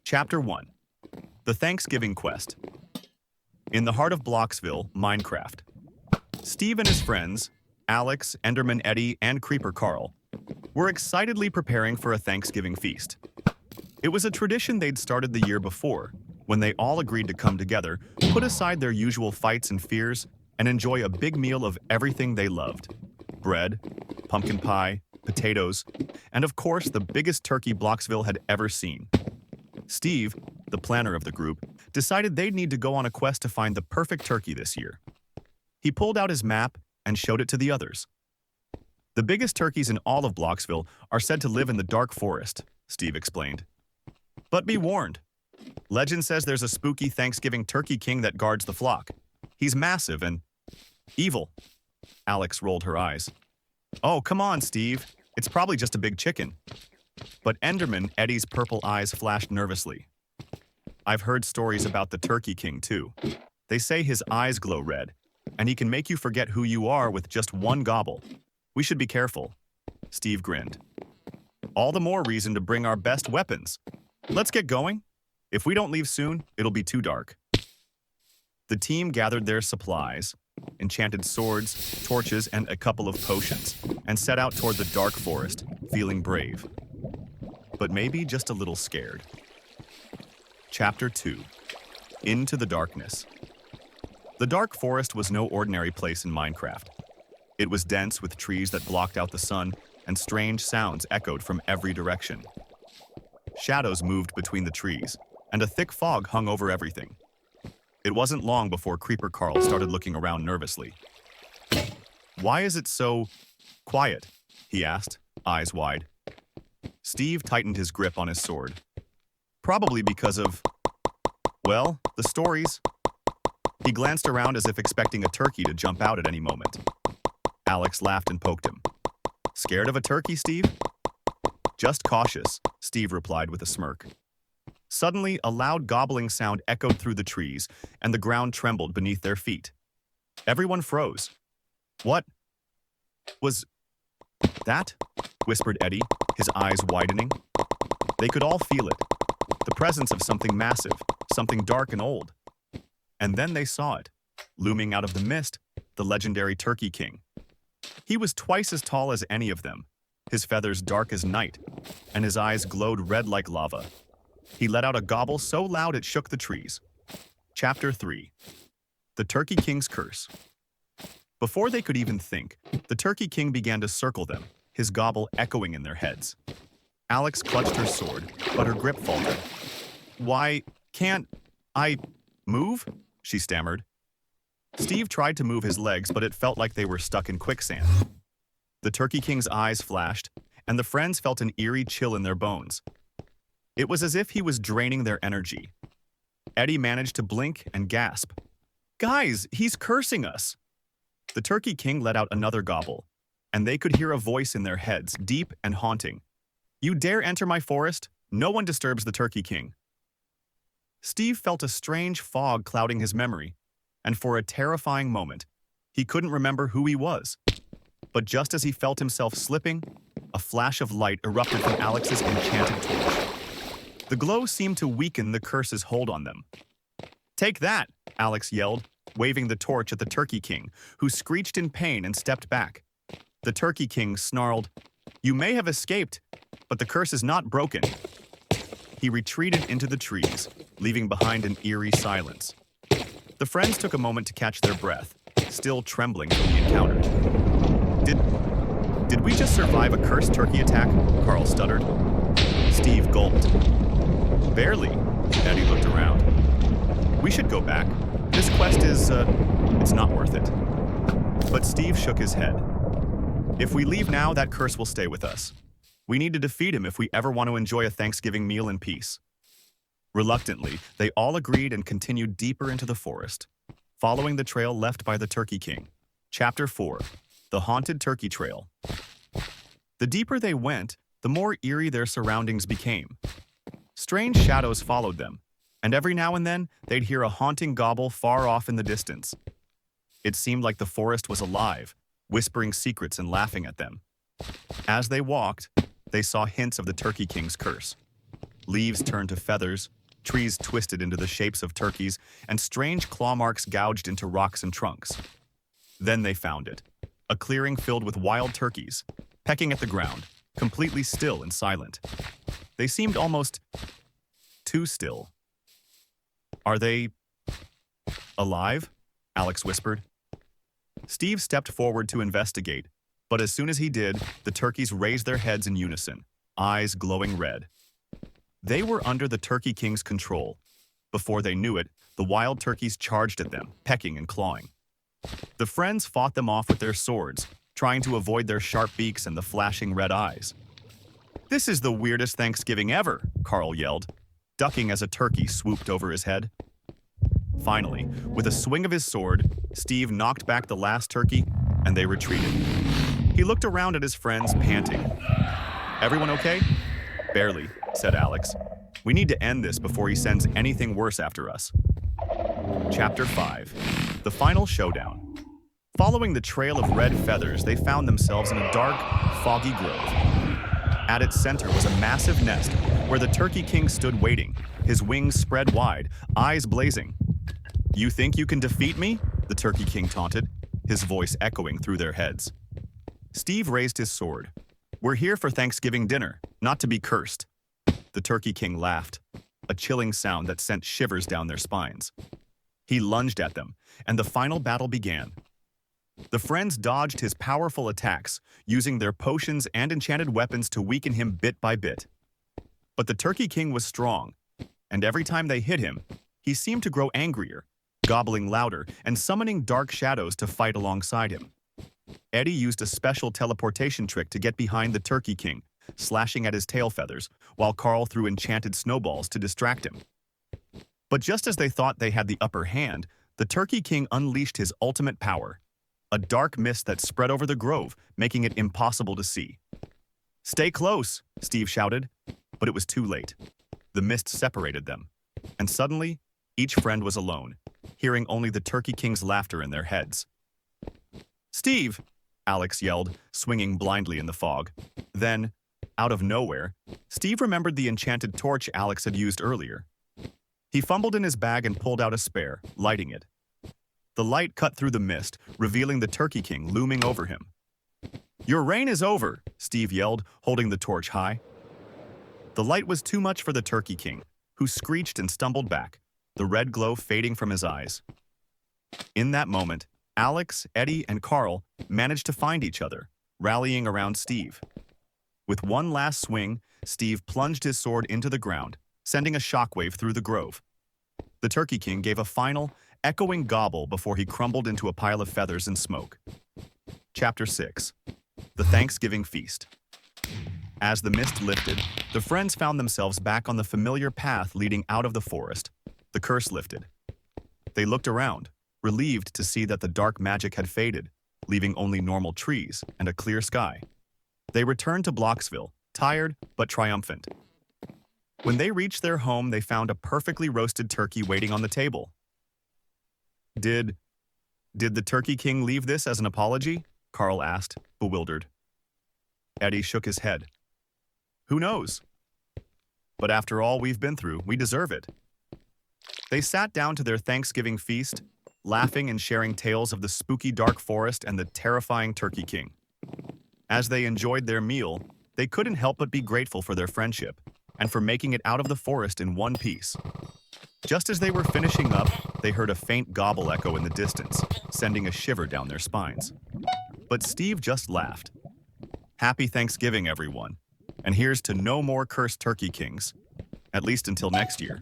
Chapter 1. The Thanksgiving Quest. In the heart of Blocksville, Minecraft. Steve and his friends, Alex, Enderman Eddie, and Creeper Carl, were excitedly preparing for a Thanksgiving feast. It was a tradition they'd started the year before, when they all agreed to come together, put aside their usual fights and fears, and enjoy a big meal of everything they loved. Bread, pumpkin pie, potatoes, and of course the biggest turkey Blocksville had ever seen. Steve, the planner of the group, decided they'd need to go on a quest to find the perfect turkey this year. He pulled out his map and showed it to the others. The biggest turkeys in all of Blocksville are said to live in the dark forest, Steve explained. But be warned. Legend says there's a spooky Thanksgiving turkey king that guards the flock. He's massive and evil. Alex rolled her eyes. Oh, come on, Steve. It's probably just a big chicken. But Enderman Eddie's purple eyes flashed nervously. I've heard stories about the Turkey King, too. They say his eyes glow red, and he can make you forget who you are with just one gobble. We should be careful. Steve grinned. All the more reason to bring our best weapons. Let's get going. If we don't leave soon, it'll be too dark. The team gathered their supplies, enchanted swords, torches, and a couple of potions, and set out toward the dark forest, feeling brave. But maybe just a little scared. Chapter 2. Into the Darkness. The dark forest was no ordinary place in Minecraft. It was dense with trees that blocked out the sun, and strange sounds echoed from every direction. Shadows moved between the trees, and a thick fog hung over everything. It wasn't long before Creeper Carl started looking around nervously. Why is it so quiet? He asked, eyes wide. Steve tightened his grip on his sword. Probably because of, well, the stories. He glanced around as if expecting a turkey to jump out at any moment. Alex laughed and poked him. Scared of a turkey, Steve? Just cautious, Steve replied with a smirk. Suddenly, a loud gobbling sound echoed through the trees, and the ground trembled beneath their feet. Everyone froze. What was that? Whispered Eddie, his eyes widening. They could all feel it. The presence of something massive, something dark and old. And then they saw it, looming out of the mist, the legendary Turkey King. He was twice as tall as any of them, his feathers dark as night, and his eyes glowed red like lava. He let out a gobble so loud it shook the trees. Chapter 3. The Turkey King's Curse. Before they could even think, the Turkey King began to circle them, his gobble echoing in their heads. Alex clutched her sword, but her grip faltered. Why can't I move? She stammered. Steve tried to move his legs, but it felt like they were stuck in quicksand. The Turkey King's eyes flashed, and the friends felt an eerie chill in their bones. It was as if he was draining their energy. Eddie managed to blink and gasp. Guys, he's cursing us! The Turkey King let out another gobble, and they could hear a voice in their heads, deep and haunting. You dare enter my forest? No one disturbs the Turkey King. Steve felt a strange fog clouding his memory, and for a terrifying moment, he couldn't remember who he was. But just as he felt himself slipping, a flash of light erupted from Alex's enchanted torch. The glow seemed to weaken the curse's hold on them. Take that, Alex yelled, waving the torch at the Turkey King, who screeched in pain and stepped back. The Turkey King snarled, You may have escaped, but the curse is not broken. He retreated into the trees, leaving behind an eerie silence. The friends took a moment to catch their breath, still trembling from the encounter. Did we just survive a cursed turkey attack? Carl stuttered. Steve gulped. Barely. Eddie looked around. We should go back. This quest is, it's not worth it. But Steve shook his head. If we leave now, that curse will stay with us. We need to defeat him if we ever want to enjoy a Thanksgiving meal in peace. Reluctantly, they all agreed and continued deeper into the forest, following the trail left by the Turkey King. Chapter 4. The Haunted Turkey Trail. The deeper they went, the more eerie their surroundings became. Strange shadows followed them, and every now and then, they'd hear a haunting gobble far off in the distance. It seemed like the forest was alive, whispering secrets and laughing at them. As they walked, they saw hints of the Turkey King's curse. Leaves turned to feathers, trees twisted into the shapes of turkeys, and strange claw marks gouged into rocks and trunks. Then they found it, a clearing filled with wild turkeys, pecking at the ground, completely still and silent. They seemed almost too still. "Are they alive?" Alex whispered. Steve stepped forward to investigate, but as soon as he did, the turkeys raised their heads in unison, eyes glowing red. They were under the Turkey King's control. Before they knew it, the wild turkeys charged at them, pecking and clawing. The friends fought them off with their swords, trying to avoid their sharp beaks and the flashing red eyes. "This is the weirdest Thanksgiving ever," Carl yelled, ducking as a turkey swooped over his head. Finally, with a swing of his sword, Steve knocked back the last turkey, and they retreated. He looked around at his friends, panting. "Everyone okay?" "Barely," said Alex. "We need to end this before he sends anything worse after us." Chapter 5. The Final Showdown. Following the trail of red feathers, they found themselves in a dark, foggy grove. At its center was a massive nest where the Turkey King stood waiting, his wings spread wide, eyes blazing. "You think you can defeat me?" the Turkey King taunted, his voice echoing through their heads. Steve raised his sword. "We're here for Thanksgiving dinner, not to be cursed." The Turkey King laughed, a chilling sound that sent shivers down their spines. He lunged at them, and the final battle began. The friends dodged his powerful attacks, using their potions and enchanted weapons to weaken him bit by bit. But the Turkey King was strong, and every time they hit him, he seemed to grow angrier, gobbling louder and summoning dark shadows to fight alongside him. Eddie used a special teleportation trick to get behind the Turkey King, slashing at his tail feathers, while Carl threw enchanted snowballs to distract him. But just as they thought they had the upper hand, the Turkey King unleashed his ultimate power, a dark mist that spread over the grove, making it impossible to see. "Stay close," Steve shouted, but it was too late. The mist separated them, and suddenly, each friend was alone, hearing only the Turkey King's laughter in their heads. "Steve!" Alex yelled, swinging blindly in the fog. Then, out of nowhere, Steve remembered the enchanted torch Alex had used earlier. He fumbled in his bag and pulled out a spare, lighting it. The light cut through the mist, revealing the Turkey King looming over him. "Your reign is over," Steve yelled, holding the torch high. The light was too much for the Turkey King, who screeched and stumbled back, the red glow fading from his eyes. In that moment, Alex, Eddie, and Carl managed to find each other, rallying around Steve. With one last swing, Steve plunged his sword into the ground, sending a shockwave through the grove. The Turkey King gave a final, echoing gobble before he crumbled into a pile of feathers and smoke. Chapter 6. The Thanksgiving Feast. As the mist lifted, the friends found themselves back on the familiar path leading out of the forest. The curse lifted. They looked around, relieved to see that the dark magic had faded, leaving only normal trees and a clear sky. They returned to Blocksville, tired but triumphant. When they reached their home, they found a perfectly roasted turkey waiting on the table. Did the Turkey King leave this as an apology?" Carl asked, bewildered. Eddie shook his head. "Who knows? But after all we've been through, we deserve it." They sat down to their Thanksgiving feast, laughing and sharing tales of the spooky dark forest and the terrifying Turkey King. As they enjoyed their meal, they couldn't help but be grateful for their friendship and for making it out of the forest in one piece. Just as they were finishing up, they heard a faint gobble echo in the distance, sending a shiver down their spines. But Steve just laughed. "Happy Thanksgiving, everyone, and here's to no more cursed Turkey Kings, at least until next year."